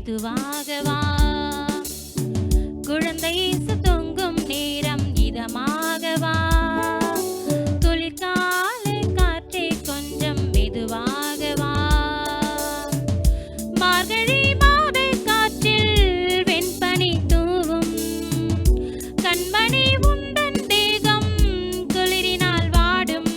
மெதுவாக வா. குழந்தை இயேசு தொங்கும் நேரம் இதமாக வா. குளிர்காலை காற்றே கொஞ்சம் மெதுவாக வா. மார்கழி மாத காற்றில் வெண்பனி தூவும். கண்மணி உந்தன் தேகம் குளிரினால் வாடும்.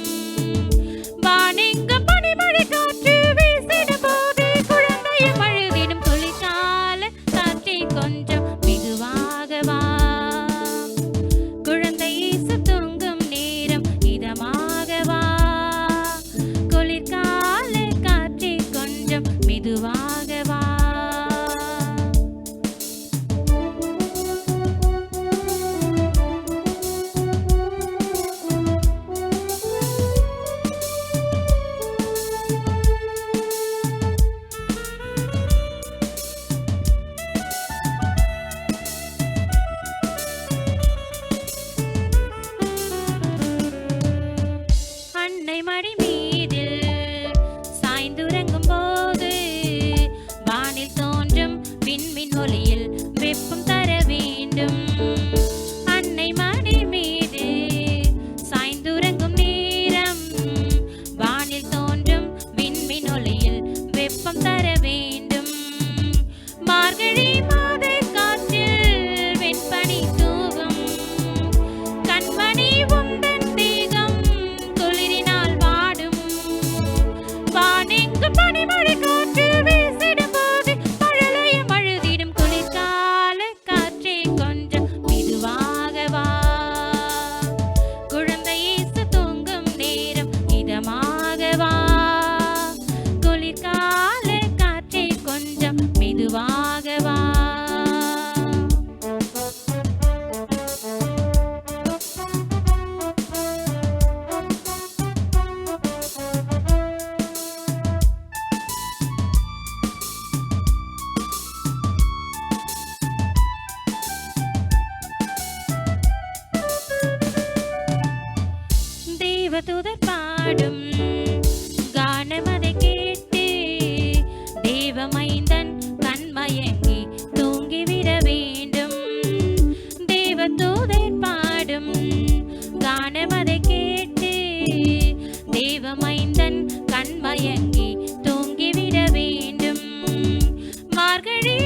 வானெங்கும் பனிமழை காற்று வீசிடும் போது குழந்தையும் அழுதிடும். குளிர்கால காற்றே கொஞ்சம் மெதுவாக வா. குழந்தை இயேசு தூங்கும் நேரம் இதமாக வா. குளிர்கால காற்றே கொஞ்சம் மெதுவாக வா. அன்னை மடி மீதில் சாய்ந்துறங்கும் போது வானில் தோன்றும் விண்மீன் ஒளியில் வெப்பம் தர வேண்டும். அன்னை மடி மீது சாய்ந்துறங்கும் நேரம் வானில் தோன்றும் விண்மீன் ஒளியில் வெப்பம் தர வேண்டும். மார்கழி மாத காற்றில் வெண்பனி தூவும். கண்மணி உந்தன் தேகம் குளிரினால் வாடும். வானெங்கும் பனிமழை காற்று வீசிடும் போது மழலையும் அழுதிடும். குளிர்கால காற்றே கொஞ்சம் மெதுவாக வா. குழந்தை இயேசு தூங்கும் நேரம் இதமாக வா. குளிர்கால காற்றே கொஞ்சம் மெதுவாக வா. தேவதூதர் பாடும் கானமதை கேட்டு தேவமைந்தன் கண்மயங்கி தூங்கிவிட வேண்டும். தேவதூதர் பாடும் கானமதை கேட்டு தேவமைந்தன் கண்மயங்கி தூங்கிவிட வேண்டும். மார்கழி